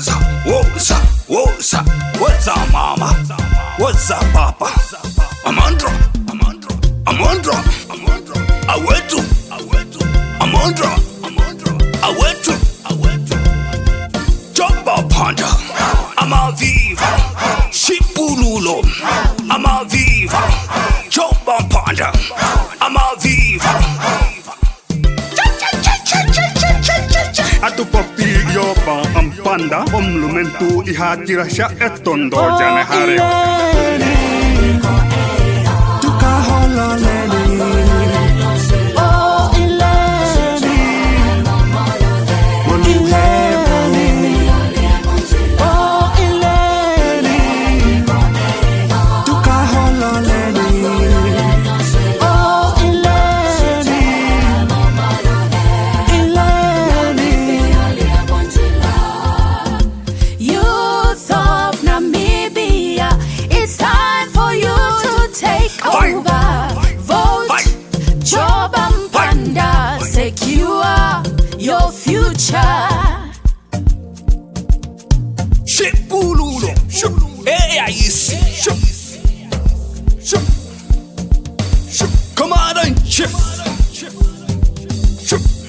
What's up, mama? What's up, papa? Amandro, awetu, Amandro, awetu, Jumba Panda, Amaviva, Shipululo, Amaviva, Jumba Panda, Amaviva. Atu popi yopa ampanda lumentu ihatira sha etondo jane hare tuka hola leni oh Ileni wonu hebani oh Ileni tuka hola leni oh Ileni Youth of Namibia, it's time for you to take over. Vote, job and panda, secure your future. Shipululo, AIC, Commander-in-Chief,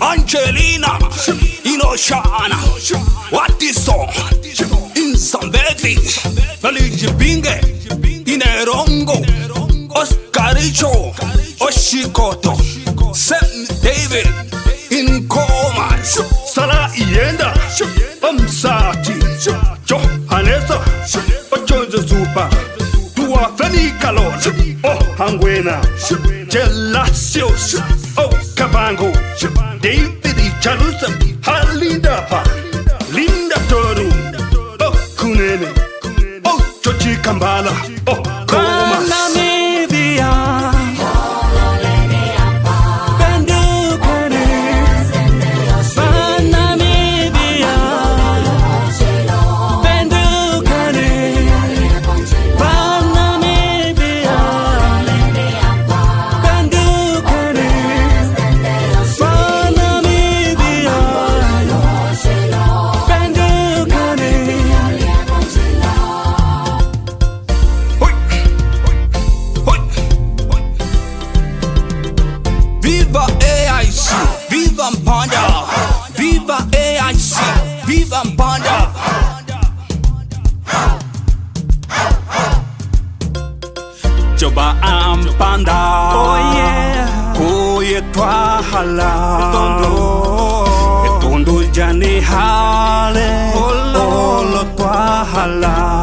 Angelina, Inoshana, what is song? In Zambezi, Naliji Binge, Inerongo, Oscaricho, Oshikoto, Sem David, in coma, Sala Ienda, Sati, Johanesa, Ochozo Zupa, Tua Fenicalo, Oh Hangwena, Gelasios, Oh Kavango, David Chalusa, Halinda Pa, Linda Toru, Oh Kunene, Oh Chochi Kambala, Oh Koma Namibia. Viva AIC, Viva Panda, Viva AIC, Viva Panda. Joba ampanda, oh yeah, koye twahala, etondo jani hale, olo twahala.